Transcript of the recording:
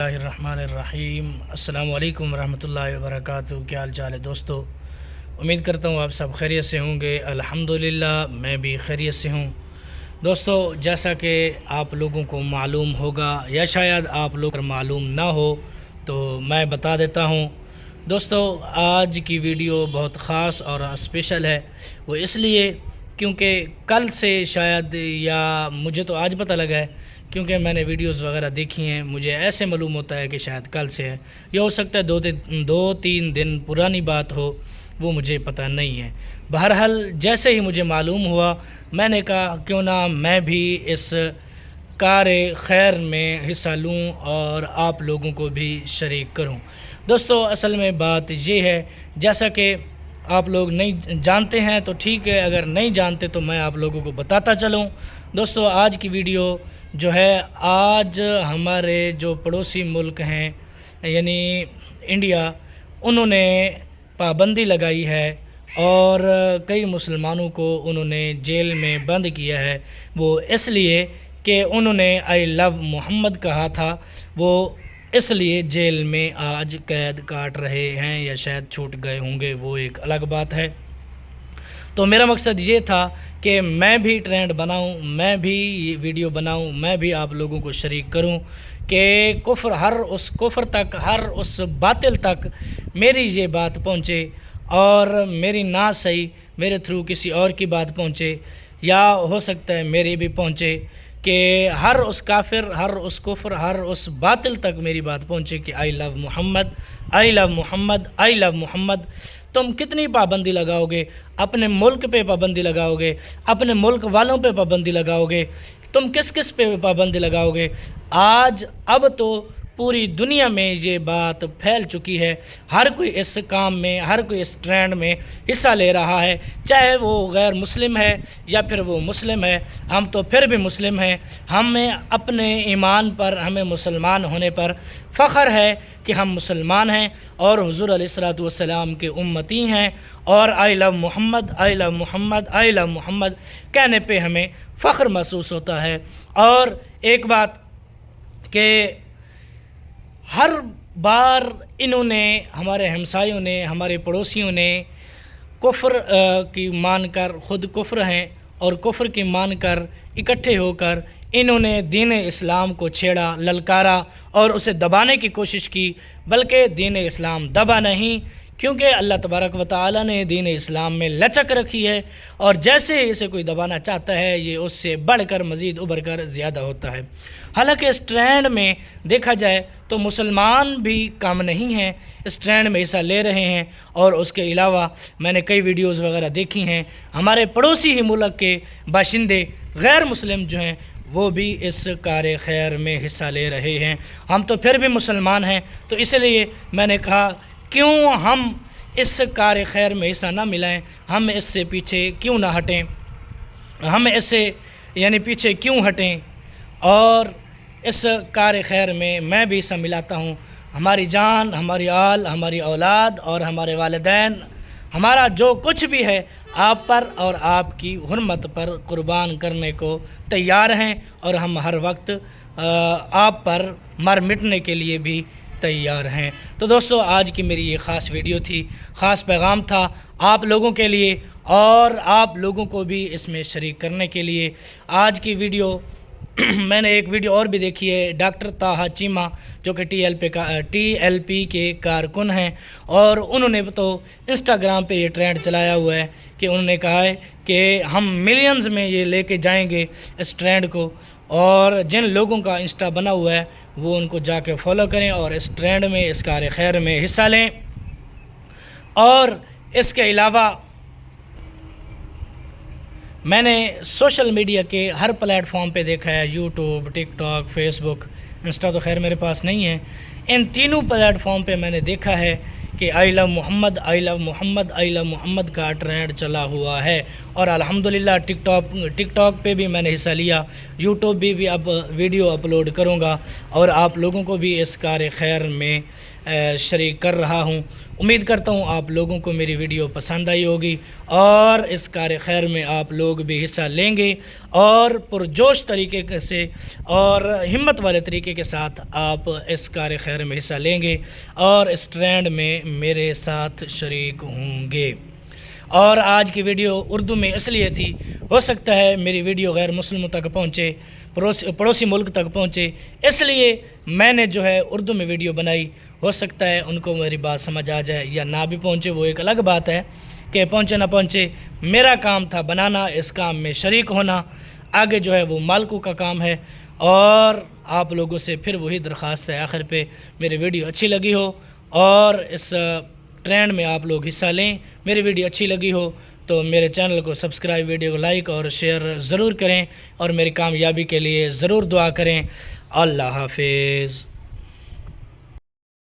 الرحیم السلام علیکم ورحمۃ اللہ وبرکاتہ۔ کیا حال چال ہے دوستو؟ امید کرتا ہوں آپ سب خیریت سے ہوں گے۔ الحمدللہ میں بھی خیریت سے ہوں۔ دوستو، جیسا کہ آپ لوگوں کو معلوم ہوگا یا شاید آپ لوگ کو معلوم نہ ہو تو میں بتا دیتا ہوں۔ دوستو، آج کی ویڈیو بہت خاص اور اسپیشل ہے۔ وہ اس لیے کیونکہ کل سے شاید، یا مجھے تو آج پتہ لگا ہے کیونکہ میں نے ویڈیوز وغیرہ دیکھی ہیں، مجھے ایسے معلوم ہوتا ہے کہ شاید کل سے ہے، یہ ہو سکتا ہے دو تین دن پرانی بات ہو، وہ مجھے پتہ نہیں ہے۔ بہرحال جیسے ہی مجھے معلوم ہوا، میں نے کہا کیوں نہ میں بھی اس کار خیر میں حصہ لوں اور آپ لوگوں کو بھی شریک کروں۔ دوستو، اصل میں بات یہ ہے، جیسا کہ آپ لوگ نہیں جانتے ہیں تو ٹھیک ہے، اگر نہیں جانتے تو میں آپ لوگوں کو بتاتا چلوں۔ دوستو، آج کی ویڈیو جو ہے، آج ہمارے جو پڑوسی ملک ہیں یعنی انڈیا، انہوں نے پابندی لگائی ہے اور کئی مسلمانوں کو انہوں نے جیل میں بند کیا ہے۔ وہ اس لیے کہ انہوں نے آئی لو محمد کہا تھا، وہ اس لیے جیل میں آج قید کاٹ رہے ہیں، یا شاید چھوٹ گئے ہوں گے، وہ ایک الگ بات ہے۔ تو میرا مقصد یہ تھا کہ میں بھی ٹرینڈ بناؤں، میں بھی ویڈیو بناؤں، میں بھی آپ لوگوں کو شریک کروں کہ ہر اس کفر تک، ہر اس باطل تک میری یہ بات پہنچے، اور میری نہ صحیح میرے تھرو کسی اور کی بات پہنچے، یا ہو سکتا ہے میری بھی پہنچے، کہ ہر اس کافر، ہر اس کفر، ہر اس باطل تک میری بات پہنچے کہ آئی لو محمد، آئی لو محمد، آئی لو محمد۔ تم کتنی پابندی لگاؤ گے؟ اپنے ملک پہ پابندی لگاؤ گے؟ اپنے ملک والوں پہ پابندی لگاؤ گے؟ تم کس کس پہ پابندی لگاؤ گے؟ اب تو پوری دنیا میں یہ بات پھیل چکی ہے، ہر کوئی اس کام میں، ہر کوئی اس ٹرینڈ میں حصہ لے رہا ہے، چاہے وہ غیر مسلم ہے یا پھر وہ مسلم ہے۔ ہم تو پھر بھی مسلم ہیں، ہمیں اپنے ایمان پر، ہمیں مسلمان ہونے پر فخر ہے کہ ہم مسلمان ہیں اور حضور علیہ الصلوۃ والسلام کے امتی ہیں، اور آئی لو محمد، آئی لو محمد، آئی لو محمد کہنے پہ ہمیں فخر محسوس ہوتا ہے۔ اور ایک بات کہ ہر بار انہوں نے، ہمارے ہمسایوں نے، ہمارے پڑوسیوں نے کفر کی مان کر، خود کفر ہیں اور کفر کی مان کر اکٹھے ہو کر انہوں نے دین اسلام کو چھیڑا، للکارا اور اسے دبانے کی کوشش کی، بلکہ دین اسلام دبا نہیں، کیونکہ اللہ تبارک و تعالی نے دین اسلام میں لچک رکھی ہے، اور جیسے ہی اسے کوئی دبانا چاہتا ہے، یہ اس سے بڑھ کر، مزید ابھر کر زیادہ ہوتا ہے۔ حالانکہ اس ٹرینڈ میں دیکھا جائے تو مسلمان بھی کم نہیں ہیں، اس ٹرینڈ میں حصہ لے رہے ہیں، اور اس کے علاوہ میں نے کئی ویڈیوز وغیرہ دیکھی ہیں، ہمارے پڑوسی ہی ملک کے باشندے غیر مسلم جو ہیں وہ بھی اس کار خیر میں حصہ لے رہے ہیں۔ ہم تو پھر بھی مسلمان ہیں، تو اس لیے میں نے کہا کیوں ہم اس کار خیر میں حصہ نہ ملائیں، ہم اس سے پیچھے کیوں نہ ہٹیں، ہم اس سے پیچھے کیوں ہٹیں، اور اس کار خیر میں بھی حصہ ملاتا ہوں۔ ہماری جان، ہماری آل، ہماری اولاد اور ہمارے والدین، ہمارا جو کچھ بھی ہے آپ پر اور آپ کی حرمت پر قربان کرنے کو تیار ہیں، اور ہم ہر وقت آپ پر مر مٹنے کے لیے بھی تیار ہیں۔ تو دوستو، آج کی میری یہ خاص ویڈیو تھی، خاص پیغام تھا آپ لوگوں کے لیے، اور آپ لوگوں کو بھی اس میں شریک کرنے کے لیے۔ آج کی ویڈیو میں نے ایک ویڈیو اور بھی دیکھی ہے، ڈاکٹر طاہا چیمہ جو کہ ٹی ایل پی کے کارکن ہیں، اور انہوں نے تو انسٹاگرام پہ یہ ٹرینڈ چلایا ہوا ہے کہ انہوں نے کہا ہے کہ ہم ملینز میں یہ لے کے جائیں گے اس ٹرینڈ کو، اور جن لوگوں کا انسٹا بنا ہوا ہے وہ ان کو جا کے فالو کریں اور اس ٹرینڈ میں، اس کار خیر میں حصہ لیں۔ اور اس کے علاوہ میں نے سوشل میڈیا کے ہر پلیٹ فارم پہ دیکھا ہے، یوٹیوب، ٹک ٹاک، فیس بک، انسٹا تو خیر میرے پاس نہیں ہے، ان تینوں پلیٹ فارم پہ میں نے دیکھا ہے کہ آئی لو محمد، آئی لو محمد، آئی لو محمد کا ٹرینڈ چلا ہوا ہے، اور الحمدللہ ٹک ٹاک پہ بھی میں نے حصہ لیا، یوٹیوب بھی اب ویڈیو اپلوڈ کروں گا، اور آپ لوگوں کو بھی اس کار خیر میں شریک کر رہا ہوں۔ امید کرتا ہوں آپ لوگوں کو میری ویڈیو پسند آئی ہوگی اور اس کار خیر میں آپ لوگ بھی حصہ لیں گے اور پرجوش طریقے سے اور ہمت والے طریقے کے ساتھ آپ اس کار خیر میں حصہ لیں گے اور اس ٹرینڈ میں میرے ساتھ شریک ہوں گے۔ اور آج کی ویڈیو اردو میں اس لیے تھی، ہو سکتا ہے میری ویڈیو غیر مسلموں تک پہنچے، پڑوسی ملک تک پہنچے، اس لیے میں نے جو ہے اردو میں ویڈیو بنائی۔ ہو سکتا ہے ان کو میری بات سمجھ آ جائے یا نہ بھی پہنچے، وہ ایک الگ بات ہے کہ پہنچے نہ پہنچے۔ میرا کام تھا بنانا، اس کام میں شریک ہونا، آگے جو ہے وہ مالکوں کا کام ہے۔ اور آپ لوگوں سے پھر وہی درخواست ہے، آخر پہ میری ویڈیو اچھی لگی ہو اور اس ٹرینڈ میں آپ لوگ حصہ لیں، میری ویڈیو اچھی لگی ہو تو میرے چینل کو سبسکرائب، ویڈیو کو لائک اور شیئر ضرور کریں اور میری کامیابی کے لیے ضرور دعا کریں۔ اللہ حافظ۔